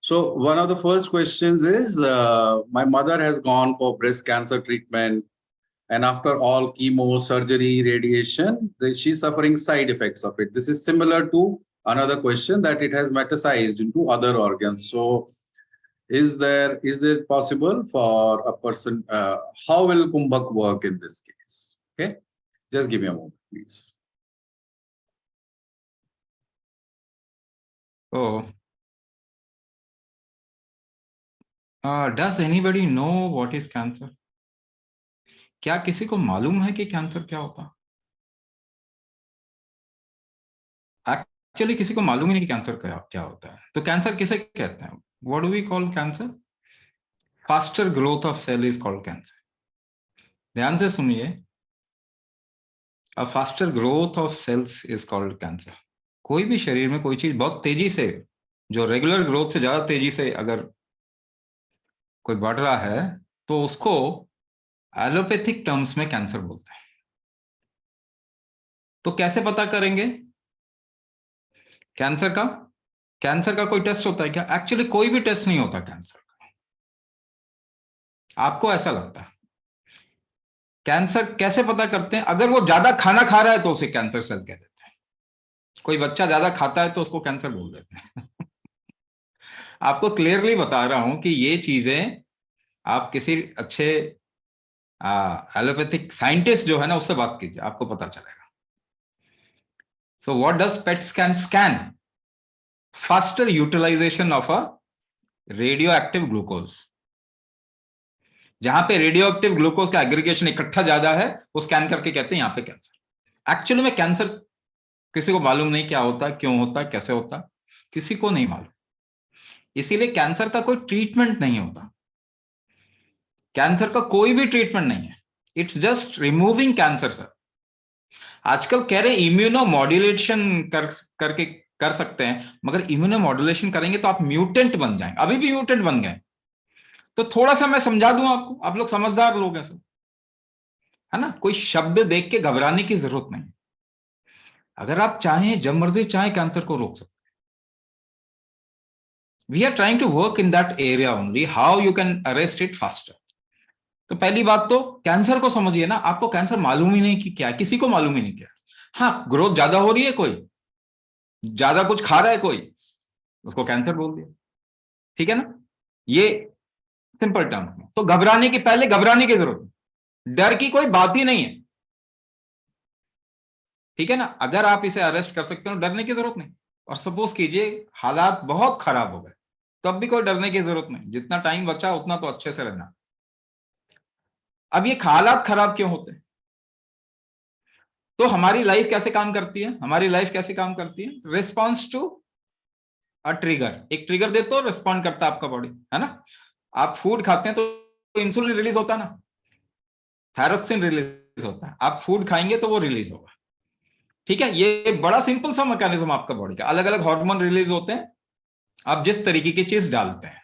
So one of the first questions is, my mother has gone for breast cancer treatment, and after all chemo, surgery, radiation, she's suffering side effects of it. This is similar to another question that it has metastasized into other organs. So is this possible for a person? How will Kumbhak work in this case? Okay, just give me a moment, please. Oh, does anybody know what is cancer? क्या किसी को मालूम है कि cancer क्या होता? Actually किसी को मालूम ही नहीं कि कैंसर क्या होता है. तो कैंसर किसे कहते हैं? What do we call cancer? Faster growth of cell is called cancer. ध्यान से सुनिए, a faster growth of cells is called cancer. कोई भी शरीर में कोई चीज बहुत तेजी से, जो रेगुलर ग्रोथ से ज्यादा तेजी से अगर कोई बढ़ रहा है, तो उसको एलोपैथिक टर्म्स में कैंसर बोलते हैं. तो कैसे पता करेंगे कैंसर का? कैंसर का कोई टेस्ट होता है क्या? एक्चुअली कोई भी टेस्ट नहीं होता कैंसर का. आपको ऐसा लगता है. कैंसर कैसे पता करते हैं? अगर वो ज्यादा खाना खा रहा है तो उसे कैंसर सेल कह देते हैं. कोई बच्चा ज्यादा खाता है तो उसको कैंसर बोल देते हैं. आपको क्लियरली बता रहा हूं कि ये चीजें आप किसी अच्छे एलोपैथिक साइंटिस्ट जो है ना, उससे बात कीजिए, आपको पता चलेगा. So what does PET scan? Faster utilization of a radioactive glucose. जहां पे रेडियो एक्टिव ग्लूकोज का एग्रीगेशन इकट्ठा ज्यादा है, वो स्कैन करके कहते हैं यहां पे कैंसर. एक्चुअली में कैंसर किसी को मालूम नहीं क्या होता है, क्यों होता है, कैसे होता है, किसी को नहीं मालूम. इसीलिए कैंसर का कोई ट्रीटमेंट नहीं होता. कैंसर का कोई भी ट्रीटमेंट नहीं है. It's just removing cancer. Sir आजकल कह रहे इम्यूनो मॉड्यूलेशन करके कर सकते हैं, मगर इम्यूनो मॉड्यूलेशन करेंगे तो आप म्यूटेंट बन जाएंगे. अभी भी म्यूटेंट बन गए. तो थोड़ा सा मैं समझा दूं आपको, आप लोग समझदार लोग हैं सब, है ना. कोई शब्द देख के घबराने की जरूरत नहीं. अगर आप चाहें, जब मर्जी चाहें, कैंसर को रोक सकते. We are trying to work in that area only, how you can arrest it faster. तो पहली बात तो कैंसर को समझिए ना. आपको कैंसर मालूम ही नहीं कि क्या है, किसी को मालूम ही नहीं क्या. हाँ, ग्रोथ ज्यादा हो रही है, कोई ज्यादा कुछ खा रहा है कोई, उसको कैंसर बोल दिया. ठीक है ना, ये सिंपल टर्म में. तो घबराने की, पहले घबराने की जरूरत नहीं, डर की कोई बात ही नहीं है. ठीक है ना. अगर आप इसे अरेस्ट कर सकते हो, डरने की जरूरत नहीं. और सपोज कीजिए हालात बहुत खराब हो गए, तब भी कोई डरने की जरूरत नहीं. जितना टाइम बचा उतना तो अच्छे से रहना. अब ये हालात खराब क्यों होते हैं? तो हमारी लाइफ कैसे काम करती है? हमारी लाइफ कैसे काम करती है? Response to a trigger. एक ट्रिगर देते हो, रिस्पॉन्ड करता है आपका बॉडी, है ना. आप फूड खाते हैं तो इंसुलिन रिलीज होता है ना, थायरोक्सिन रिलीज होता है. आप फूड खाएंगे तो वो रिलीज होगा. ठीक है, ये बड़ा सिंपल सा मैकेनिज्म आपका बॉडी का. अलग अलग हार्मोन रिलीज होते हैं आप जिस तरीके की चीज डालते हैं.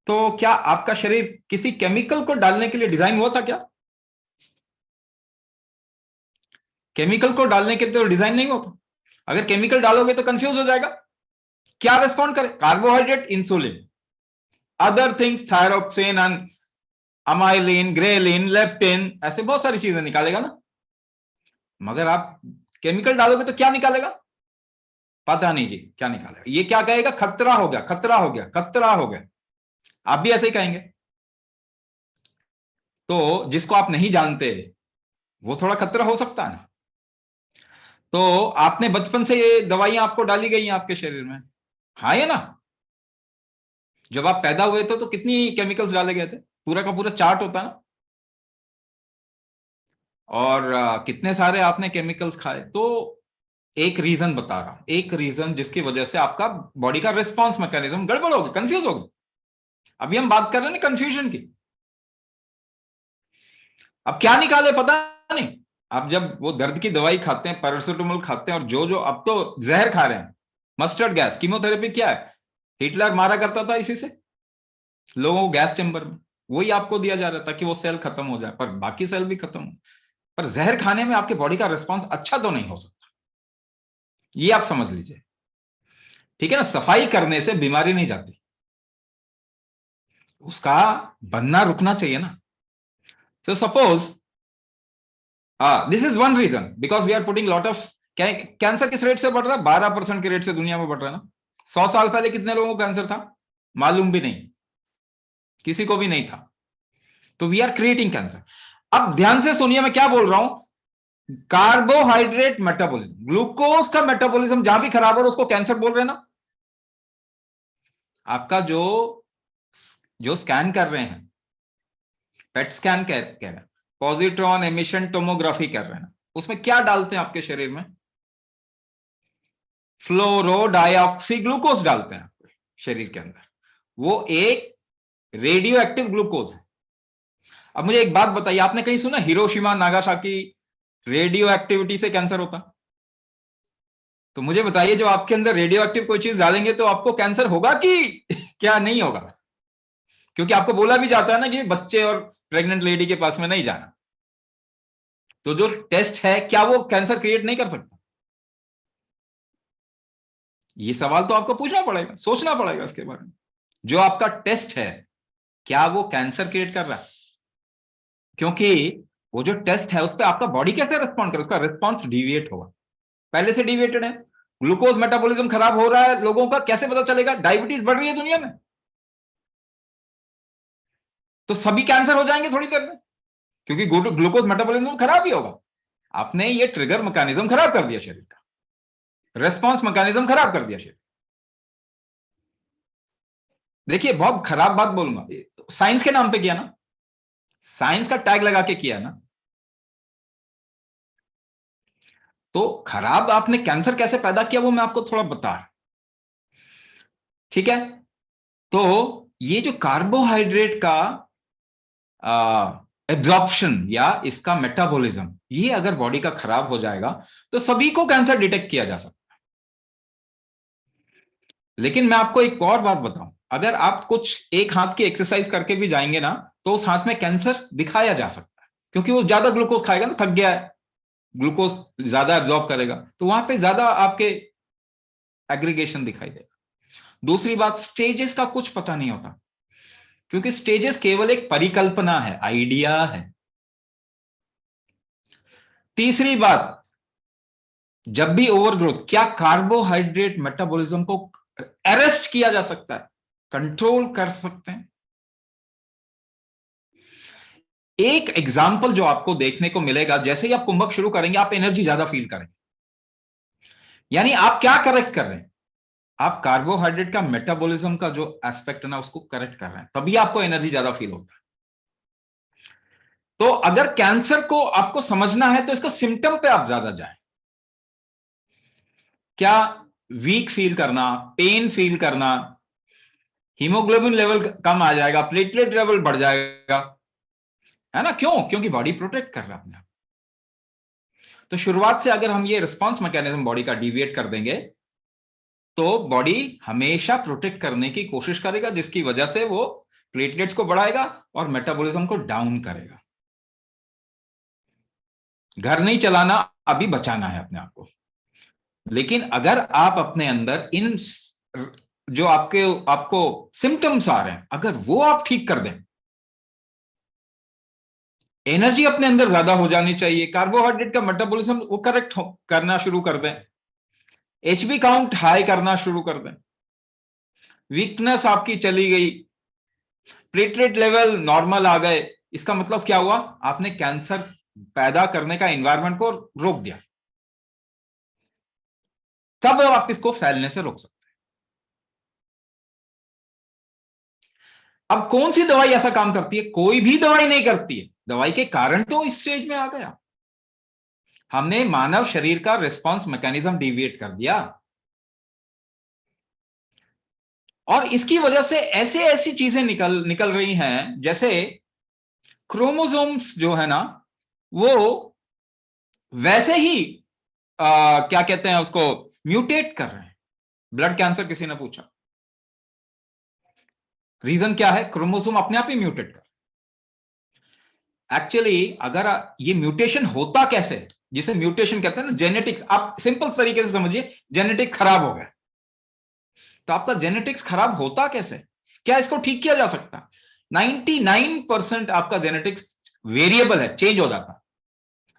तो क्या आपका शरीर किसी केमिकल को डालने के लिए डिजाइन हुआ था क्या? केमिकल को डालने के लिए तो डिजाइन नहीं होता. अगर केमिकल डालोगे तो कंफ्यूज हो जाएगा. क्या रिस्पॉन्ड करे? Carbohydrate, insulin, other things, thyroxine and amylin, ghrelin, leptin, ऐसे बहुत सारी चीजें निकालेगा ना. मगर आप केमिकल डालोगे तो क्या निकालेगा? पता नहीं जी क्या निकालेगा. ये क्या कहेगा? खतरा हो गया, खतरा हो गया, खतरा हो गया. आप भी ऐसे ही कहेंगे. तो जिसको आप नहीं जानते वो थोड़ा खतरा हो सकता है ना. तो आपने बचपन से ये दवाइयां आपको डाली गई हैं आपके शरीर में, हाँ या ना. जब आप पैदा हुए थे तो कितनी केमिकल्स डाले गए थे? पूरा का पूरा चार्ट होता है ना. और कितने सारे आपने केमिकल्स खाए. तो एक रीजन बता रहा हूं, एक रीजन जिसकी वजह से आपका बॉडी का रिस्पॉन्स मैकेनिज्म गड़बड़ हो गया, कंफ्यूज हो गया. अभी हम बात कर रहे हैं ना कंफ्यूजन की. अब क्या निकाले पता नहीं. आप जब वो दर्द की दवाई खाते हैं, पैरासिटामोल खाते हैं, और जो जो अब तो जहर खा रहे हैं, मस्टर्ड गैस, कीमोथेरेपी क्या है? हिटलर मारा करता था इसी से लोगों को, गैस चेंबर में. वही आपको दिया जा रहा था कि वो सेल खत्म हो जाए, पर बाकी सेल भी खत्म हो. पर जहर खाने में आपके बॉडी का रिस्पॉन्स अच्छा तो नहीं हो सकता. ये आप समझ लीजिए. ठीक है ना, सफाई करने से बीमारी नहीं जाती, उसका बनना रुकना चाहिए ना। So suppose, this is one reason because we are putting lot of, cancer किस रेट से बढ़ रहा है, 12% के रेट से दुनिया में बढ़ रहा है ना। 100 साल पहले कितने लोगों को कैंसर था, मालूम भी नहीं, किसी को भी नहीं था। तो वी आर क्रिएटिंग कैंसर। अब ध्यान से सुनिए मैं क्या बोल रहा हूं, कार्बोहाइड्रेट मेटाबॉलिज्म, ग्लूकोज का मेटाबॉलिज्म जहां भी खराब हो रहा है उसको कैंसर बोल रहे हैं ना। आपका जो जो स्कैन कर रहे हैं, पेट स्कैन कह रहे हैं, पॉजिट्रॉन एमिशन टोमोग्राफी कर रहे हैं, उसमें क्या डालते हैं आपके शरीर में, फ्लोरो डाइऑक्सी ग्लूकोज डालते हैं आपके शरीर के अंदर, वो एक रेडियो एक्टिव ग्लूकोज है। अब मुझे एक बात बताइए, आपने कहीं सुना हिरोशिमा नागासाकी रेडियो एक्टिविटी से कैंसर होता? तो मुझे बताइए, जो आपके अंदर रेडियो एक्टिव कोई चीज डालेंगे तो आपको कैंसर होगा कि क्या नहीं होगा? क्योंकि आपको बोला भी जाता है ना कि बच्चे और प्रेग्नेंट लेडी के पास में नहीं जाना। तो जो टेस्ट है क्या वो कैंसर क्रिएट नहीं कर सकता? ये सवाल तो आपको पूछना पड़ेगा, सोचना पड़ेगा इसके बारे में। जो आपका टेस्ट है क्या वो कैंसर क्रिएट कर रहा है? क्योंकि वो जो टेस्ट है उस पर आपका बॉडी कैसे रिस्पॉन्ड करे, उसका रिस्पॉन्स डिविएट होगा, पहले से डिविएटेड है। ग्लूकोज मेटाबॉलिज्म खराब हो रहा है लोगों का, कैसे पता चलेगा? डायबिटीज बढ़ रही है दुनिया में तो सभी कैंसर हो जाएंगे थोड़ी देर में, क्योंकि ग्लूकोज मेटाबॉलिज्म खराब ही होगा। आपने ये ट्रिगर मैकेनिज्म खराब कर दिया शरीर का, रेस्पॉन्स मैकेनिज्म खराब कर दिया शरीर। देखिए बहुत खराब बात बोलूंगा, साइंस के नाम पे किया ना, साइंस का टैग लगा के किया ना, तो खराब आपने कैंसर कैसे पैदा किया वो मैं आपको थोड़ा बता रहा। ठीक है, तो ये जो कार्बोहाइड्रेट का एब्जॉर्प्शन या इसका मेटाबॉलिज्म, ये अगर बॉडी का खराब हो जाएगा तो सभी को कैंसर डिटेक्ट किया जा सकता है। लेकिन मैं आपको एक और बात बताऊं, अगर आप कुछ एक हाथ की एक्सरसाइज करके भी जाएंगे ना तो उस हाथ में कैंसर दिखाया जा सकता है, क्योंकि वो ज्यादा ग्लूकोज खाएगा ना, थक गया है, ग्लूकोज ज्यादा एब्जॉर्ब करेगा तो वहां पे ज्यादा आपके एग्रीगेशन दिखाई देगा। दूसरी बात, स्टेजेस का कुछ पता नहीं होता, क्योंकि स्टेजेस केवल एक परिकल्पना है, आइडिया है। तीसरी बात, जब भी ओवरग्रोथ, क्या कार्बोहाइड्रेट मेटाबॉलिज्म को अरेस्ट किया जा सकता है, कंट्रोल कर सकते हैं? एक एग्जाम्पल जो आपको देखने को मिलेगा, जैसे ही आप कुंभक शुरू करेंगे आप एनर्जी ज्यादा फील करेंगे। यानी आप क्या करेक्ट कर रहे हैं, आप कार्बोहाइड्रेट का मेटाबॉलिज्म का जो एस्पेक्ट है ना उसको करेक्ट कर रहे हैं, तभी आपको एनर्जी ज्यादा फील होता है। तो अगर कैंसर को आपको समझना है तो इसको सिम्टम पे आप ज्यादा जाएं। क्या? वीक फील करना, पेन फील करना, हीमोग्लोबिन लेवल कम आ जाएगा, प्लेटलेट लेवल बढ़ जाएगा, है ना? क्यों? क्योंकि बॉडी प्रोटेक्ट कर रहा है अपने आप। तो शुरुआत से अगर हम ये रिस्पॉन्स मैकेनिज्म बॉडी का डिविएट कर देंगे तो बॉडी हमेशा प्रोटेक्ट करने की कोशिश करेगा, जिसकी वजह से वो प्लेटलेट्स को बढ़ाएगा और मेटाबॉलिज्म को डाउन करेगा। घर नहीं चलाना, अभी बचाना है अपने आप को। लेकिन अगर आप अपने अंदर इन जो आपको सिम्टम्स आ रहे हैं अगर वो आप ठीक कर दें, एनर्जी अपने अंदर ज्यादा हो जानी चाहिए, कार्बोहाइड्रेट का मेटाबॉलिज्म वो करेक्ट करना शुरू कर दें, एचबी काउंट हाई करना शुरू कर दें, वीकनेस आपकी चली गई, प्लेटलेट लेवल नॉर्मल आ गए, इसका मतलब क्या हुआ? आपने कैंसर पैदा करने का एनवायरनमेंट को रोक दिया, तब आप इसको फैलने से रोक सकते हैं। अब कौन सी दवाई ऐसा काम करती है? कोई भी दवाई नहीं करती है, दवाई के कारण तो इस स्टेज में आ गया, हमने मानव शरीर का रिस्पांस मैकेनिज्म डिविएट कर दिया और इसकी वजह से ऐसे ऐसी चीजें निकल रही हैं, जैसे क्रोमोसोम्स जो है ना वो वैसे ही क्या कहते हैं उसको, म्यूटेट कर रहे हैं। ब्लड कैंसर किसी ने पूछा, रीजन क्या है? क्रोमोसोम अपने आप ही म्यूटेट कर। एक्चुअली अगर ये म्यूटेशन होता कैसे, जिसे म्यूटेशन कहते हैं ना, जेनेटिक्स, आप सिंपल तरीके से समझिए, जेनेटिक खराब हो गया, तो आपका जेनेटिक्स खराब होता कैसे? क्या इसको ठीक किया जा सकता? 99% आपका जेनेटिक्स वेरिएबल है, चेंज हो जाता।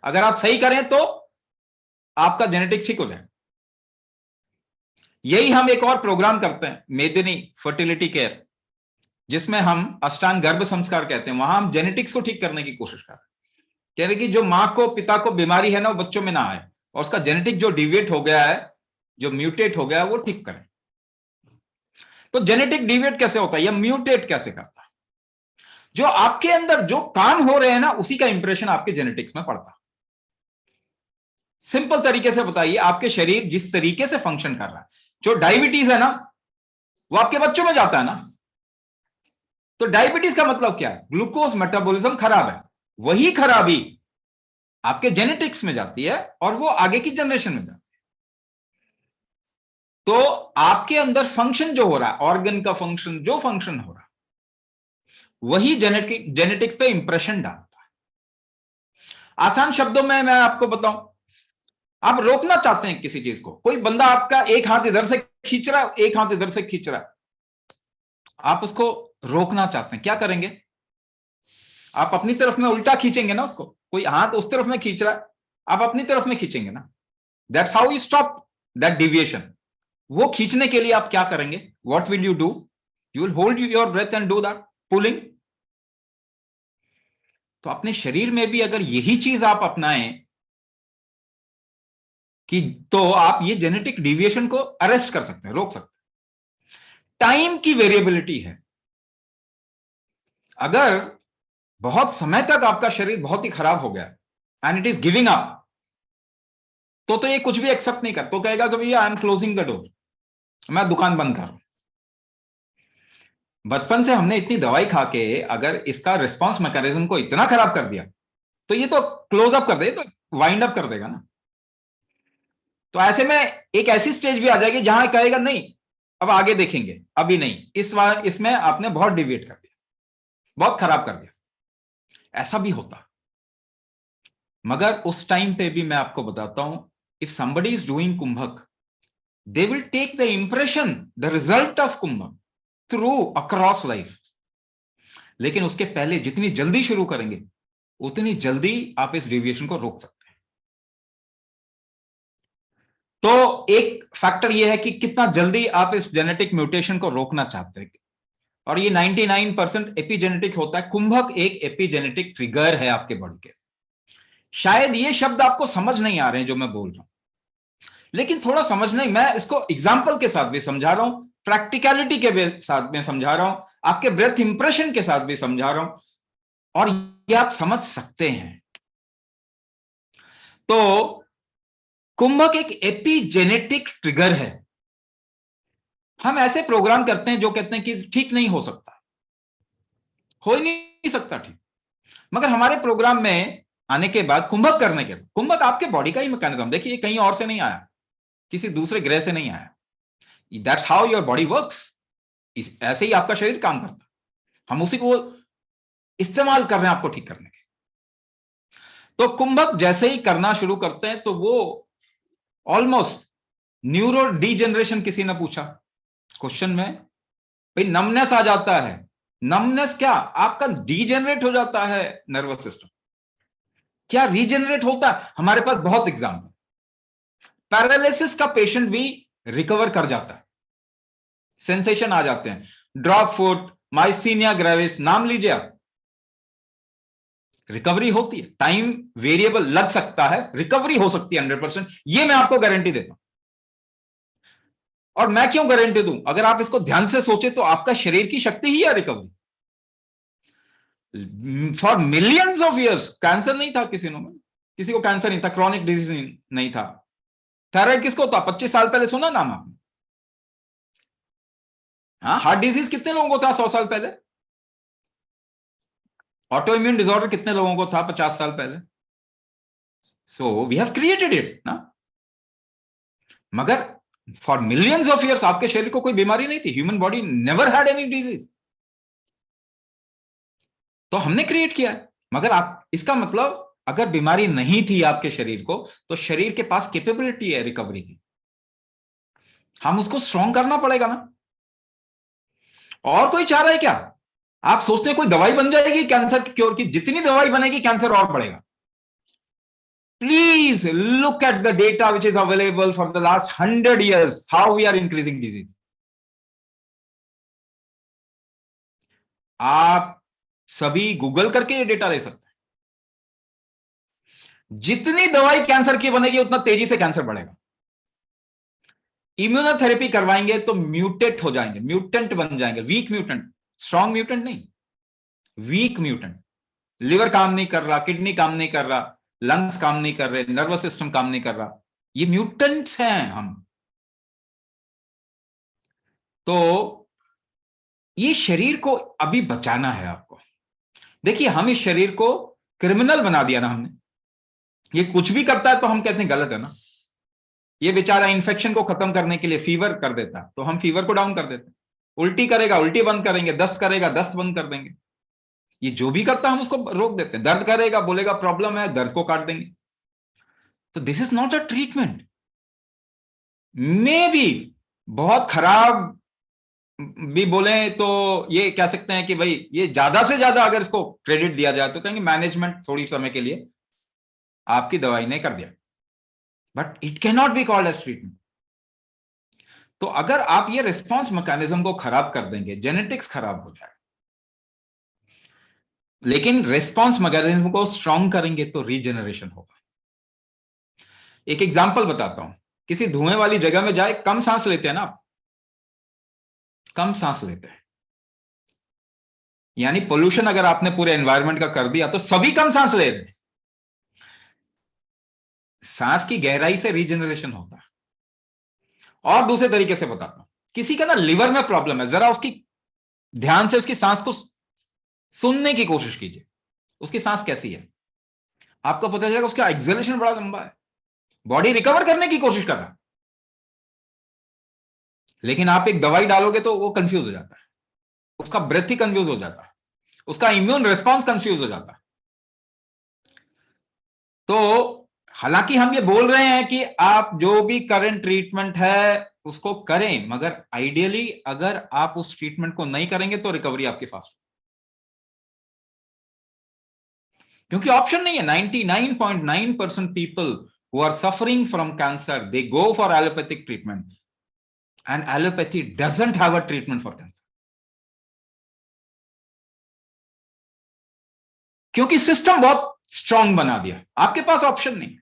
अगर आप सही करें तो आपका जेनेटिक्स ठीक हो जाए। यही हम एक और प्रोग्राम करते हैं, मेदिनी फर्टिलिटी केयर, जिसमें हम अष्टांग गर्भ संस्कार कहते हैं। वहां हम जेनेटिक्स को ठीक करने की कोशिश कर रहे हैं। कह रहे कि जो मां को पिता को बीमारी है ना, वो बच्चों में ना आए, और उसका जेनेटिक जो डिविएट हो गया है, जो म्यूटेट हो गया है, वो ठीक करें। तो जेनेटिक डिविएट कैसे होता है या म्यूटेट कैसे करता है? जो आपके अंदर जो काम हो रहे हैं ना, उसी का इंप्रेशन आपके जेनेटिक्स में पड़ता है। सिंपल तरीके से बताइए, आपके शरीर जिस तरीके से फंक्शन कर रहा है, जो डायबिटीज है ना, वो आपके बच्चों में जाता है ना। तो डायबिटीज का मतलब क्या है? ग्लूकोज मेटाबॉलिज्म खराब है। वही खराबी आपके जेनेटिक्स में जाती है और वो आगे की जनरेशन में जाती है। तो आपके अंदर फंक्शन जो हो रहा है, ऑर्गन का फंक्शन, जो फंक्शन हो रहा है, वही जेनेटिक्स पे इंप्रेशन डालता है। आसान शब्दों में मैं आपको बताऊं, आप रोकना चाहते हैं किसी चीज को, कोई बंदा आपका एक हाथ इधर से खींच रहा है, एक हाथ इधर से खींच रहा है, आप उसको रोकना चाहते हैं, क्या करेंगे? आप अपनी तरफ में उल्टा खींचेंगे ना उसको। कोई हाथ उस तरफ में खींच रहा है, आप अपनी तरफ में खींचेंगे ना। That's how you stop that deviation. वो खींचने के लिए आप क्या करेंगे? What will you do? You will hold your breath and do that pulling. तो अपने शरीर में भी अगर यही चीज आप अपनाएं कि, तो आप ये जेनेटिक डिविएशन को अरेस्ट कर सकते हैं, रोक सकते हैं। टाइम की वेरिएबिलिटी है। अगर बहुत समय तक आपका शरीर बहुत ही खराब हो गया and it is giving up, तो ये कुछ भी एक्सेप्ट नहीं कर, तो कहेगा कि भैया I am closing the door, मैं दुकान बंद कर रहा हूं। बचपन से हमने इतनी दवाई खा के अगर इसका रिस्पॉन्स मैकेनिज्म को इतना खराब कर दिया, तो ये तो क्लोज अप कर दे, तो वाइंड अप कर देगा ना। तो ऐसे में एक ऐसी स्टेज भी आ जाएगी जहां कहेगा नहीं, अब आगे देखेंगे, अभी नहीं, इस बार इसमें आपने बहुत डिविएट कर दिया, बहुत खराब कर दिया। ऐसा भी होता। मगर उस टाइम पे भी मैं आपको बताता हूं, if somebody is doing कुंभक, they will take the impression, the result of कुंभक through across life। लेकिन उसके पहले जितनी जल्दी शुरू करेंगे, उतनी जल्दी आप इस डेविएशन को रोक सकते हैं। तो एक फैक्टर यह है कि कितना जल्दी आप इस जेनेटिक म्यूटेशन को रोकना चाहते हैं। और ये 99% एपिजेनेटिक होता है। कुंभक एक एपिजेनेटिक ट्रिगर है आपके बॉडी के। शायद ये शब्द आपको समझ नहीं आ रहे हैं जो मैं बोल रहा हूं, लेकिन थोड़ा समझना ही, मैं इसको एग्जाम्पल के साथ भी समझा रहा हूं, प्रैक्टिकलिटी के साथ में समझा रहा हूं, आपके ब्रेथ इंप्रेशन के साथ भी समझा रहा हूं, और ये आप समझ सकते हैं। तो कुंभक एक एपिजेनेटिक ट्रिगर है। हम ऐसे प्रोग्राम करते हैं जो कहते हैं कि ठीक नहीं हो सकता, हो ही नहीं सकता ठीक। मगर हमारे प्रोग्राम में आने के बाद, कुंभक करने के बाद, कुंभक आपके बॉडी का ही मैकेनिज्म, देखिए कहीं और से नहीं आया, किसी दूसरे ग्रह से नहीं आया। That's how your body works. ऐसे ही आपका शरीर काम करता है, हम उसी को इस्तेमाल कर रहे हैं आपको ठीक करने के। तो कुंभक जैसे ही करना शुरू करते हैं, तो वो ऑलमोस्ट न्यूरो डीजेनरेशन, किसी ने पूछा क्वेश्चन में, भाई नमनेस आ जाता है। नमनेस क्या? आपका डीजेनरेट हो जाता है नर्वस सिस्टम। क्या रीजेनरेट होता है? हमारे पास बहुत एग्जाम्पल। पैरालिसिस का पेशेंट भी रिकवर कर जाता है, सेंसेशन आ जाते हैं। ड्रॉप फुट, माइस्थीनिया ग्रेविस, नाम लीजिए आप, रिकवरी होती है। टाइम वेरिएबल लग सकता है, रिकवरी हो सकती है 100%, ये मैं आपको गारंटी देता हूं। और मैं क्यों गारंटी दूं? अगर आप इसको ध्यान से सोचे तो आपका शरीर की शक्ति ही है recovery. For millions of years cancer नहीं था किसी में, किसी को कैंसर नहीं था, क्रॉनिक डिजीज नहीं था। थायराइड किसको था? 25 साल पहले सुना नाम आपने? हाँ, हार्ट डिजीज कितने लोगों को था 100 साल पहले? ऑटो इम्यून डिसऑर्डर कितने लोगों को था 50 साल पहले? So we have created it ना। मगर फॉर मिलियंस ऑफ इयर्स आपके शरीर को कोई बीमारी नहीं थी। Human body never had any disease, तो हमने क्रिएट किया है। मगर आप, इसका मतलब अगर बीमारी नहीं थी आपके शरीर को, तो शरीर के पास कैपेबिलिटी है रिकवरी की। हम उसको स्ट्रॉन्ग करना पड़ेगा ना। और कोई चाह रहा है क्या? आप सोचते हैं कोई दवाई बन जाएगी कैंसर की क्योर की? जितनी दवाई बनेगी कैंसर और बढ़ेगा। Please look at the data which is available for the last 100 years, how we are increasing disease. आप सभी गूगल करके ये डेटा ले सकते हैं। जितनी दवाई कैंसर की बनेगी उतना तेजी से कैंसर बढ़ेगा। इम्यूनोथेरेपी करवाएंगे तो म्यूटेट हो जाएंगे, म्यूटेंट बन जाएंगे, वीक म्यूटेंट, स्ट्रॉन्ग म्यूटेंट नहीं, वीक म्यूटेंट। लिवर काम नहीं कर रहा, किडनी काम नहीं कर रहा, लंग्स काम नहीं कर रहे, नर्वस सिस्टम काम नहीं कर रहा, ये म्यूटेंट्स हैं हम। तो ये शरीर को अभी बचाना है आपको। देखिए, हम इस शरीर को क्रिमिनल बना दिया ना हमने। ये कुछ भी करता है तो हम कहते हैं गलत है ना। ये बेचारा इन्फेक्शन को खत्म करने के लिए फीवर कर देता है तो हम फीवर को डाउन कर देते हैं। उल्टी करेगा, उल्टी बंद करेंगे, दस्त करेगा, दस्त बंद कर देंगे। ये जो भी करता है हम उसको रोक देते हैं। दर्द करेगा, बोलेगा प्रॉब्लम है, दर्द को काट देंगे। तो this is not a treatment. May be बहुत खराब भी बोले तो ये कह सकते हैं कि भाई ये ज्यादा से ज्यादा अगर इसको क्रेडिट दिया जाए तो कहेंगे मैनेजमेंट थोड़ी समय के लिए आपकी दवाई ने कर दिया, but it can not be called as treatment. तो अगर आप ये रिस्पॉन्स मैकेनिज्म को खराब कर देंगे, जेनेटिक्स खराब हो जाए, लेकिन रिस्पॉन्स मैकेनिज्म को स्ट्रांग करेंगे तो रीजेनरेशन होगा। एक एग्जांपल बताता हूं। किसी धुएं वाली जगह में जाए, कम सांस लेते हैं ना आप, कम सांस लेते हैं, यानी पोल्यूशन अगर आपने पूरे एनवायरनमेंट का कर दिया तो सभी कम सांस ले रहे हैं। सांस की गहराई से रीजेनरेशन होता है। और दूसरे तरीके से बताता हूं, किसी का ना लिवर में प्रॉब्लम है, जरा उसकी ध्यान से उसकी सांस को सुनने की कोशिश कीजिए, उसकी सांस कैसी है, आपको पता चलेगा उसका एक्सेलेशन बड़ा लंबा है, बॉडी रिकवर करने की कोशिश कर रहा है, लेकिन आप एक दवाई डालोगे तो वो कंफ्यूज हो जाता है, उसका ब्रेथ ही कंफ्यूज हो जाता है, उसका इम्यून रिस्पॉन्स कंफ्यूज हो जाता है। तो हालांकि हम ये बोल रहे हैं कि आप जो भी करंट ट्रीटमेंट है उसको करें, मगर आइडियली अगर आप उस ट्रीटमेंट को नहीं करेंगे तो रिकवरी आपकी फास्ट, क्योंकि ऑप्शन नहीं है। 99.9% people who are suffering from cancer they go for allopathic treatment and allopathy doesn't have a treatment for cancer, क्योंकि सिस्टम बहुत स्ट्रांग बना दिया, आपके पास ऑप्शन नहीं।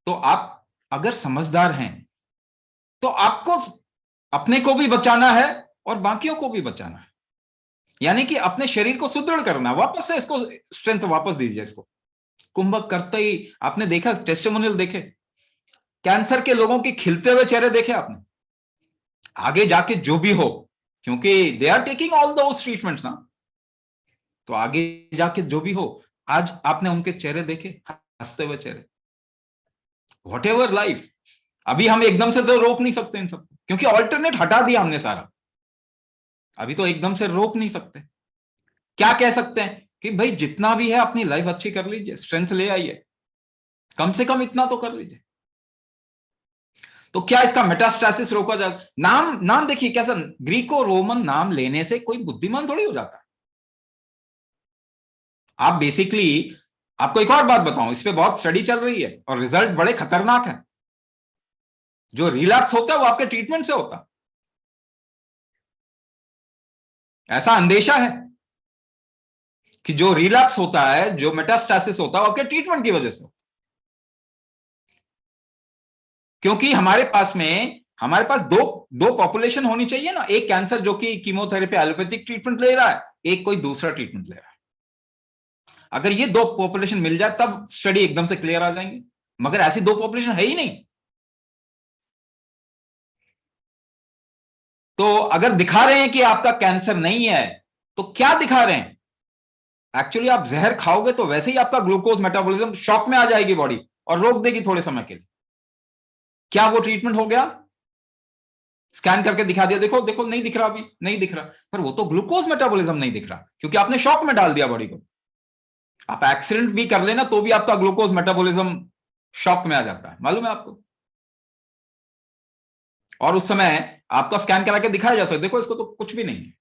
तो आप अगर समझदार हैं तो आपको अपने को भी बचाना है और बाकियों को भी बचाना है, यानी कि अपने शरीर को सुदृढ़ करना, वापस से इसको स्ट्रेंथ वापस दीजिए इसको। कुंभक करते ही आपने देखा, टेस्टिमोनियल देखे, कैंसर के लोगों के खिलते हुए चेहरे देखे आपने, आगे जाके जो भी हो, क्योंकि they are taking all those treatments ना, तो आगे जाके जो भी हो, आज आपने उनके चेहरे देखे, हंसते हुए चेहरे, वॉट एवर लाइफ। अभी हम एकदम से तो रोक नहीं सकते इन सबको, क्योंकि ऑल्टरनेट हटा दिया हमने सारा, अभी तो एकदम से रोक नहीं सकते। क्या कह सकते हैं कि भाई जितना भी है अपनी लाइफ अच्छी कर लीजिए, स्ट्रेंथ ले आइए, कम से कम इतना तो कर लीजिए। तो क्या इसका मेटास्टासिस रोका जाए? नाम नाम देखिए कैसा, ग्रीको रोमन नाम लेने से कोई बुद्धिमान थोड़ी हो जाता है। आप बेसिकली, आपको एक और बात बताऊं, इस पे बहुत स्टडी चल रही है और रिजल्ट बड़े खतरनाक है। जो रिलैप्स होता है वो आपके ट्रीटमेंट से होता है, ऐसा अंदेशा है कि जो रिलैप्स होता है, जो मेटास्टासिस होता है, वो आपके ट्रीटमेंट की वजह से, क्योंकि हमारे पास दो दो पॉपुलेशन होनी चाहिए ना, एक कैंसर जो कि कीमोथेरेपी एलोपैथिक ट्रीटमेंट ले रहा है, एक कोई दूसरा ट्रीटमेंट ले रहा है। अगर ये दो पॉपुलेशन मिल जाए तब स्टडी एकदम से क्लियर आ जाएंगे, मगर ऐसी दो पॉपुलेशन है ही नहीं। तो अगर दिखा रहे हैं कि आपका कैंसर नहीं है, तो क्या दिखा रहे हैं? एक्चुअली आप जहर खाओगे तो वैसे ही आपका ग्लूकोज मेटाबॉलिज्म शॉक में आ जाएगी बॉडी और रोक देगी थोड़े समय के लिए। क्या वो ट्रीटमेंट हो गया? स्कैन करके दिखा दिया, देखो देखो नहीं दिख रहा, अभी नहीं दिख रहा, पर वो तो ग्लूकोज मेटाबॉलिज्म नहीं दिख रहा, क्योंकि आपने शॉक में डाल दिया बॉडी को। आप एक्सीडेंट भी कर लेना तो भी आपका ग्लूकोज मेटाबॉलिज्म शॉक में आ जाता है, मालूम है आपको। और उस समय आपका स्कैन करा के दिखाया जा सकता है, देखो इसको तो कुछ भी नहीं है।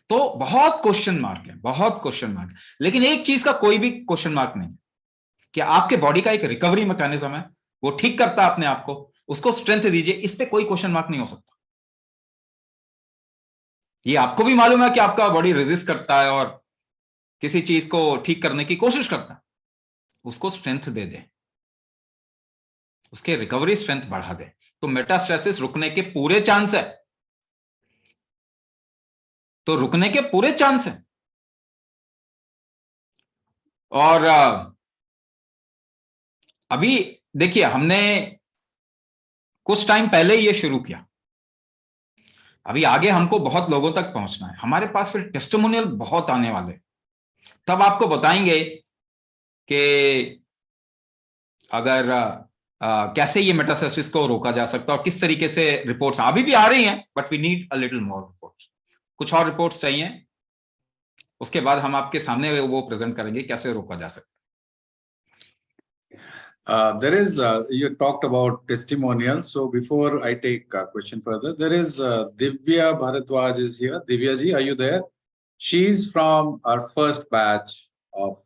तो बहुत क्वेश्चन मार्क है, बहुत क्वेश्चन मार्क है। लेकिन एक चीज का कोई भी क्वेश्चन मार्क नहीं कि आपके बॉडी का एक रिकवरी मैकेनिज्म है, वो ठीक करता है अपने आप को, उसको स्ट्रेंथ दीजिए, इस पे कोई क्वेश्चन मार्क नहीं हो सकता। ये आपको भी मालूम है कि आपका बॉडी रेजिस्ट करता है और किसी चीज को ठीक करने की कोशिश करता है, उसको स्ट्रेंथ दे दे, उसके रिकवरी स्ट्रेंथ बढ़ा दे, तो मेटास्टेसिस रुकने के पूरे चांस है, तो रुकने के पूरे चांस है। और अभी देखिए, हमने कुछ टाइम पहले ही ये शुरू किया, अभी आगे हमको बहुत लोगों तक पहुंचना है, हमारे पास फिर टेस्टिमोनियल बहुत आने वाले, तब आपको बताएंगे कि अगर कैसे ये मेटास्टेसिस को रोका जा सकता है और किस तरीके से रिपोर्ट्स अभी भी आ रही हैं, but we need a little more reports, कुछ और रिपोर्ट्स चाहिए, उसके बाद हम आपके सामने वो प्रेजेंट करेंगे कैसे रोका जा सकता है। There is, you talked about testimonials. So before I take a question further, there is Divya Bharadwaj is here. Divya ji, are you there? She's from our first batch of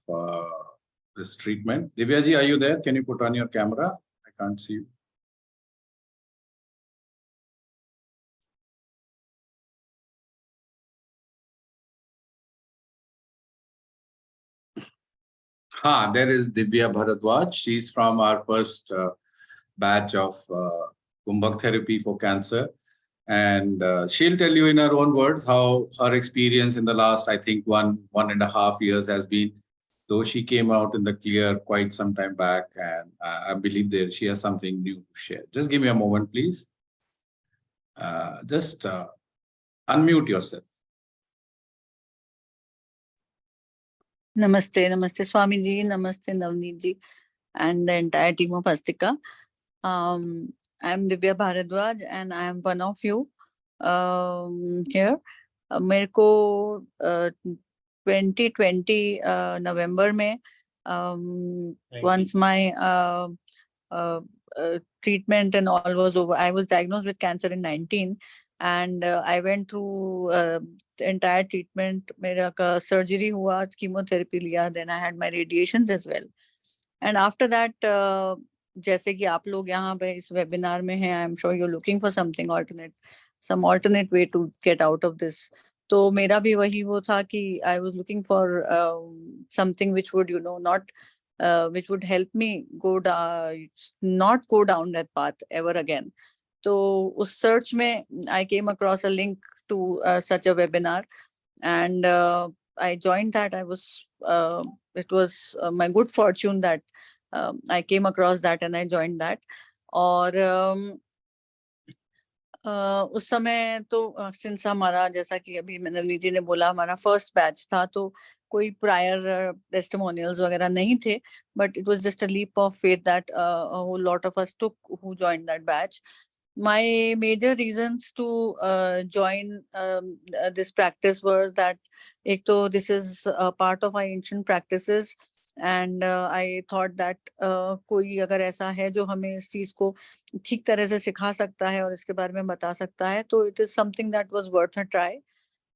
this treatment. Divya ji, are you there? Can you put on your camera? I can't see you. There is Divya Bharadwaj. She's from our first batch of Kumbhak therapy for cancer. And she'll tell you in her own words how her experience in the last, I think, 1.5 years has been, though she came out in the clear quite some time back. And I believe that she has something new to share. Just give me a moment, please. Just unmute yourself. Namaste, Namaste Swamiji, Namaste Navneet ji, and the entire team of Astika. I'm Divya Bharadwaj, and I am one of you here. मेरे को 2020 November में once my treatment and all was over, I was diagnosed with cancer in 19, and I went through the entire treatment. मेरा का surgery हुआ, chemotherapy लिया, then I had my radiations as well. And after that, जैसे कि आप लोग यहाँ पे इस webinar में हैं, I'm sure you're looking for something alternate, some alternate way to get out of this. तो मेरा भी वही वो था कि I was looking for something which would, not which would help me not go down that path ever again. So उस search में I came across a link to such a webinar, and I joined that. It was my good fortune that I came across that and I joined that. और उस समय तो since हमारा, जैसा कि अभी नवनीत जी ने बोला, हमारा फर्स्ट बैच था, तो कोई प्रायर टेस्टिमोनियल्स वगैरह नहीं थे, but it was just a leap of faith that a whole lot of us took who joined that batch. My major reasons to join this practice was that एक तो this is a part of our ancient practices, and I thought that कोई अगर ऐसा है जो हमें इस चीज को ठीक तरह से सिखा सकता है और इसके बारे में बता सकता है, तो it is something that was worth a try.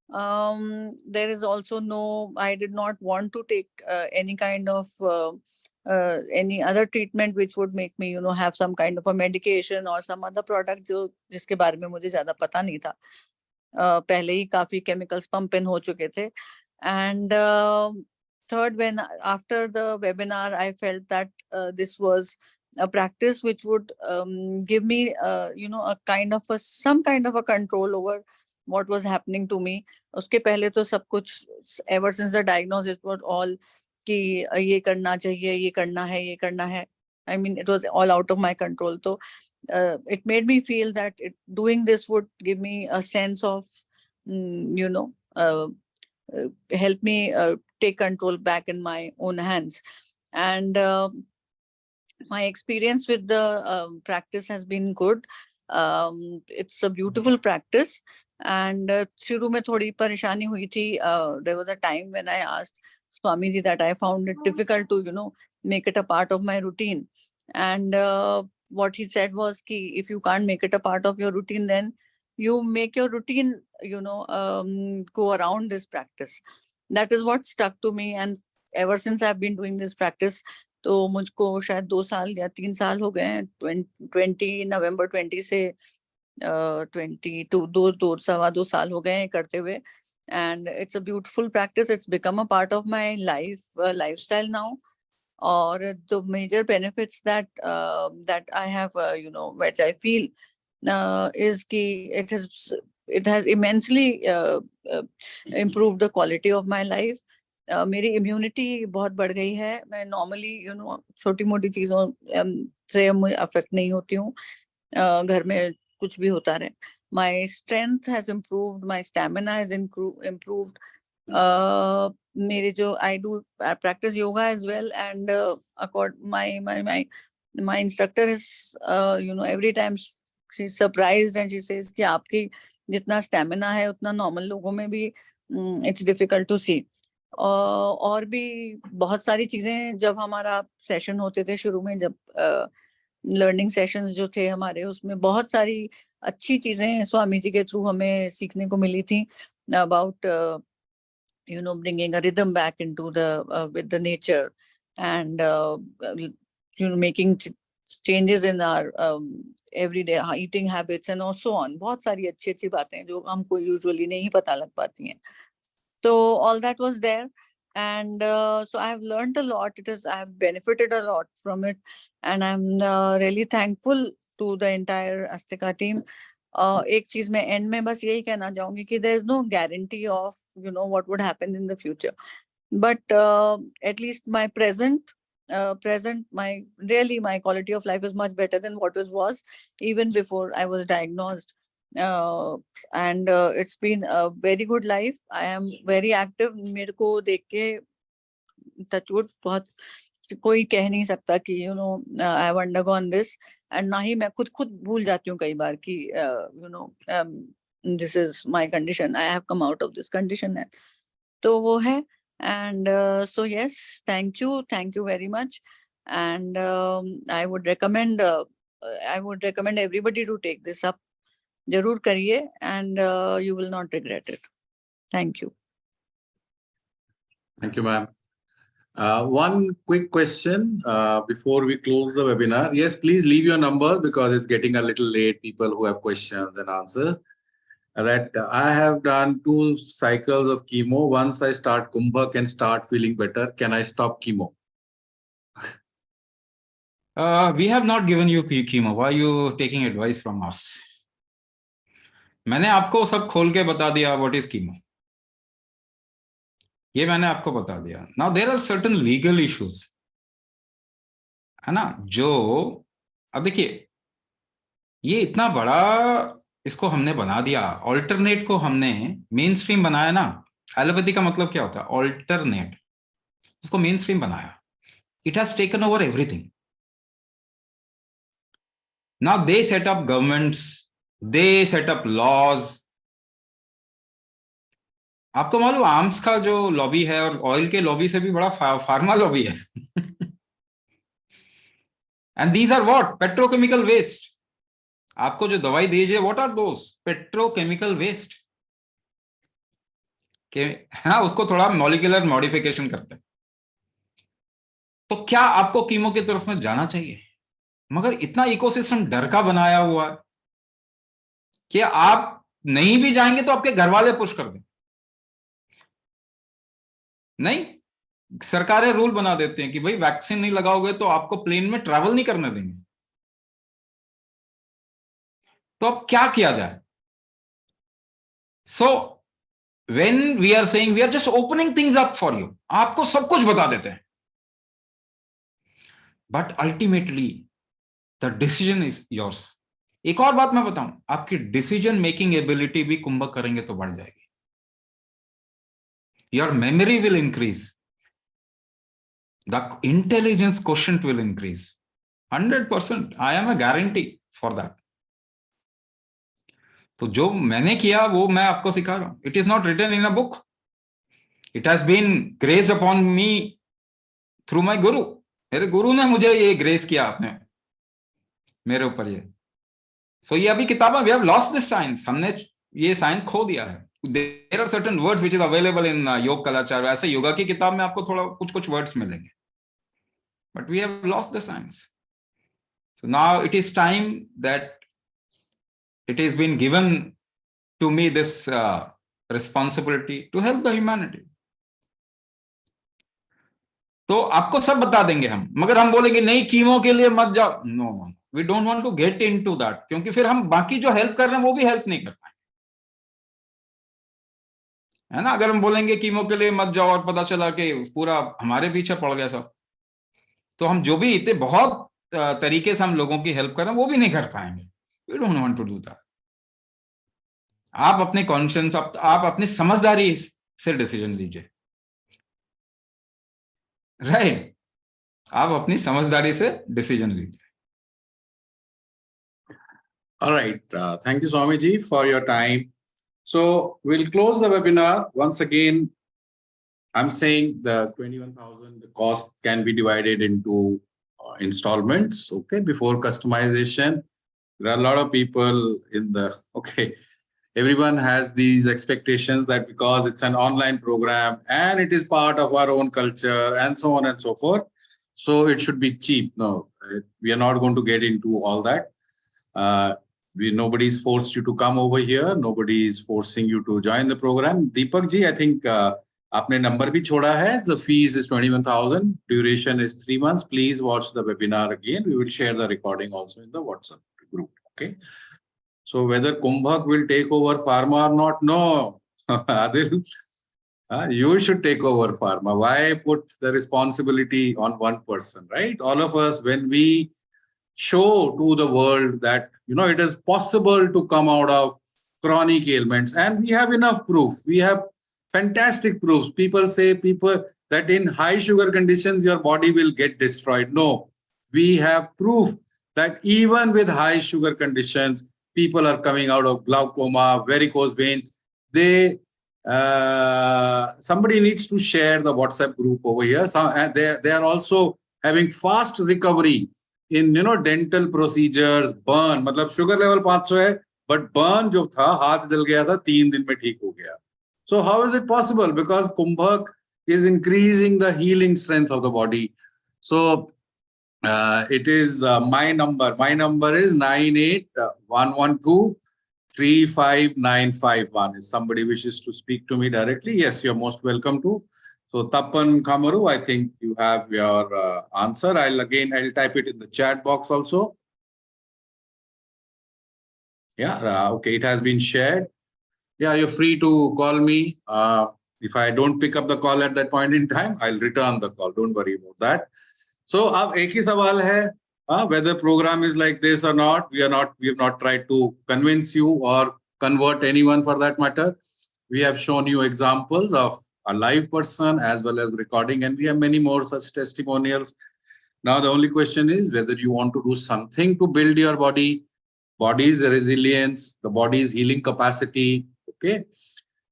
There is also I did not want to take any kind of any other treatment which would make me, have some kind of a medication or some other product जिसके बारे में मुझे ज्यादा पता नहीं था. पहले ही काफी chemicals pump in हो चुके थे. And third, when after the webinar, I felt that this was a practice which would give me, a kind of some kind of a control over what was happening to me. उसके पहले तो सब कुछ, ever since the diagnosis, was all कि ये करना चाहिए, ये करना है, ये करना है. I mean, it was all out of my control. So it made me feel that doing this would give me a sense of, help me take control back in my own hands. And my experience with the practice has been good. It's a beautiful practice. And शुरू में थोड़ी परेशानी हुई थी. There was a time when I asked Swamiji that I found it difficult to, make it a part of my routine. And what he said was ki if you can't make it a part of your routine, then you make your routine, go around this practice. That is what stuck to me, and ever since I've been doing this practice, तो मुझको शायद 2 साल या 3 साल हो गए हैं, 20 नवंबर 20 से 22 दो सवा 2 साल हो गए हैं करते हुए. And it's a beautiful practice. It's become a part of my lifestyle now. Or the major benefits that I have, which I feel is ki it has immensely improved the quality of my life. मेरी immunity बहुत बढ़ गई है. मैं normally छोटी मोटी चीजों से मुझे अफेक्ट नहीं होती हूँ. घर में कुछ भी होता रहे. My strength has improved. My stamina has improved. मेरे जो I practice yoga as well, and my instructor is every time she's surprised and she says कि आपकी जितना stamina है उतना normal लोगों में भी it's difficult to see. और भी बहुत सारी चीजें जब हमारा सेशन होते थे शुरू में, जब लर्निंग सेशंस जो थे हमारे, उसमें बहुत सारी अच्छी चीजें स्वामी जी के थ्रू हमें सीखने को मिली थी about bringing a rhythm back into the with the nature, and making changes in our everyday eating habits and so on. बहुत सारी अच्छी बातें जो हमको usually नहीं पता लग पाती हैं. So all that was there, and so I have learned a lot. I have benefited a lot from it, and I'm really thankful to the entire Astika team. एक चीज मैं एंड में बस यही कहना चाहूंगी कि there is no guarantee of what would happen in the future, but at least my present my quality of life is much better than what it was even before I was diagnosed. And it's been a very good life. I am very active. मेरे को देख के touchwood बहुत कोई कह नहीं सकता कि I have undergone this, and ना ही मैं खुद भूल जाती हूँ कई बार कि this is my condition. I have come out of this condition. तो वो है. And so yes, thank you very much. And I would recommend everybody to take this up. जरूर करिए, and you will not regret it. Thank you. Thank you, ma'am. One quick question before we close the webinar. Yes, please leave your number because it's getting a little late. People who have questions and answers. That I have done 2 cycles of chemo. Once I start Kumbhak and start feeling better, can I stop chemo? We have not given you chemo. Why are you taking advice from us? मैंने आपको सब खोल के बता दिया what is chemo. ये मैंने आपको बता दिया. Now there are certain legal issues, है ना, जो अब देखिए ये इतना बड़ा इसको हमने बना दिया. ऑल्टरनेट को हमने मेन स्ट्रीम बनाया ना. एलोपैथी का मतलब क्या होता है? ऑल्टरनेट. उसको मेन स्ट्रीम बनाया. It has taken over everything. Now they set up governments, they set up laws. आपको मालूम आर्म्स का जो लॉबी है और ऑयल के लॉबी से भी बड़ा फार्मा लॉबी है. And these are what? Petrochemical waste. आपको जो दवाई दी जाए, what are those? Petrochemical waste. हाँ, उसको थोड़ा मॉलिक्यूलर मॉडिफिकेशन करते हैं. तो क्या आपको कीमो की तरफ में जाना चाहिए? मगर इतना इकोसिस्टम डर का बनाया हुआ है कि आप नहीं भी जाएंगे तो आपके घर वाले पुश कर दें. नहीं, सरकारें रूल बना देते हैं कि भाई वैक्सीन नहीं लगाओगे तो आपको प्लेन में ट्रैवल नहीं करने देंगे. तो अब क्या किया जाए? So when we are saying we are just opening things up for you, आपको सब कुछ बता देते हैं, but ultimately the decision is yours. एक और बात मैं बताऊं, आपकी डिसीजन मेकिंग एबिलिटी भी कुंभक करेंगे तो बढ़ जाएगी. Your memory will increase, the intelligence quotient will increase 100%. I am a guarantee for that. तो जो मैंने किया वो मैं आपको सिखा रहा हूं. It is not written in a book. It has been graced upon me through my guru. मेरे गुरु ने मुझे ये ग्रेस किया. आपने मेरे ऊपर ये। सो ये अभी किताबें, we have lost this science, हमने ये साइंस खो दिया है। There are certain words which is available in yoga कलाचार, वैसे योगा की किताब में आपको थोड़ा कुछ वर्ड्स मिलेंगे, but we have lost the science. So now it is time that it is been given to me this responsibility to help the humanity. तो आपको सब बता देंगे हम, मगर हम बोलेंगे नहीं कीमो के लिए मत जाओ, no no, we don't want to get into that, क्योंकि फिर हम बाकी जो हेल्प कर रहे हैं वो भी हेल्प नहीं कर पाएंगे, है ना। अगर हम बोलेंगे कीमो के लिए मत जाओ और पता चला कि पूरा हमारे पीछे पड़ गया सब, तो हम जो भी इतने बहुत तरीके से हम लोगों की हेल्प कर रहे हैं वो भी नहीं कर पाएंगे। We don't want to do that. आप अपने कॉन्शियंस, आप अपनी समझदारी से डिसीजन लीजिए, राइट। आप अपनी समझदारी से डिसीजन लीजिए। All right. Thank you, Swamiji, for your time. So we'll close the webinar. Once again, I'm saying the 21,000, the cost can be divided into installments, okay, before customization. There are a lot of people in the, okay, everyone has these expectations that because it's an online program and it is part of our own culture and so on and so forth, so it should be cheap. No, we are not going to get into all that. Nobody's forced you to come over here. Nobody is forcing you to join the program. Deepak ji, I think आपने number भी छोड़ा है. The fees is 21,000. Duration is 3 months. Please watch the webinar again. We will share the recording also in the WhatsApp group. Okay. So whether Kumbhak will take over pharma or not, no. Adil, you should take over pharma. Why put the responsibility on one person, right? All of us, when we show to the world that, you know, it is possible to come out of chronic ailments, and we have enough proof. We have fantastic proofs. People say that in high sugar conditions, your body will get destroyed. No, we have proof that even with high sugar conditions, people are coming out of glaucoma, varicose veins. Somebody needs to share the WhatsApp group over here. So they are also having fast recovery in, you know, dental procedures, burn. मतलब sugar level 500 है, but burn जो था, हाथ जल गया था, 3 दिन में ठीक हो गया. So how is it possible? Because Kumbhak is increasing the healing strength of the body. So it is my number. My number is 9811235951. If somebody wishes to speak to me directly, yes, you're most welcome to. So Tapan Kamaru, I think you have your answer. I'll type it in the chat box also. Yeah, okay, it has been shared. Yeah, you're free to call me. If I don't pick up the call at that point in time, I'll return the call. Don't worry about that. So, अब एक ही सवाल है, whether program is like this or not. We have not tried to convince you or convert anyone for that matter. We have shown you examples of a live person as well as recording, and we have many more such testimonials. Now, the only question is whether you want to do something to build your body's resilience, the body's healing capacity. Okay,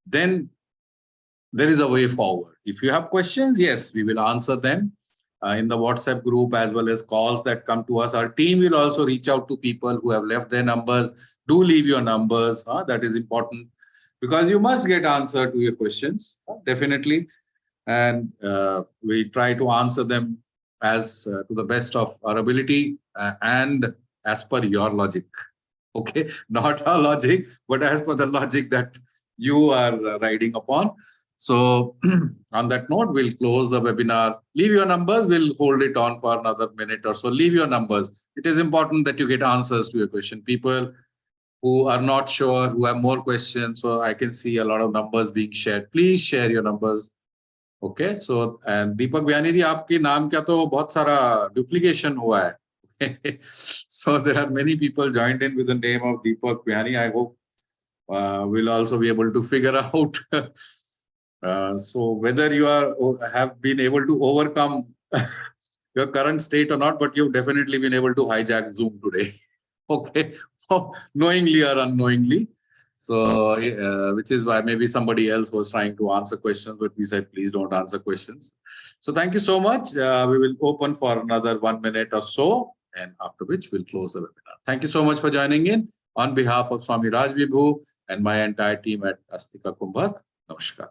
then there is a way forward. If you have questions, yes, we will answer them in the WhatsApp group as well as calls that come to us. Our team will also reach out to people who have left their numbers. Do leave your numbers. That is important because you must get answer to your questions, definitely. And we try to answer them as to the best of our ability and as per your logic. Okay, not our logic, but as per the logic that you are riding upon. So on that note, we'll close the webinar. Leave your numbers. We'll hold it on for another minute or so. Leave your numbers. It is important that you get answers to your question. People who are not sure, who have more questions. So I can see a lot of numbers being shared. Please share your numbers. Okay. So and Deepak Vyani ji, आपके नाम क्या तो बहुत सारा duplication हुआ है. So there are many people joined in with the name of Deepak Vyani. I hope we'll also be able to figure out. So whether you have been able to overcome your current state or not, but you've definitely been able to hijack Zoom today. Okay, knowingly or unknowingly. So which is why maybe somebody else was trying to answer questions, but we said please don't answer questions. So thank you so much. We will open for another 1 minute or so. and after which we'll close the webinar. Thank you so much for joining in. On behalf of Swami Raj Vibhu and my entire team at Astika Kumbhak, Namaskar.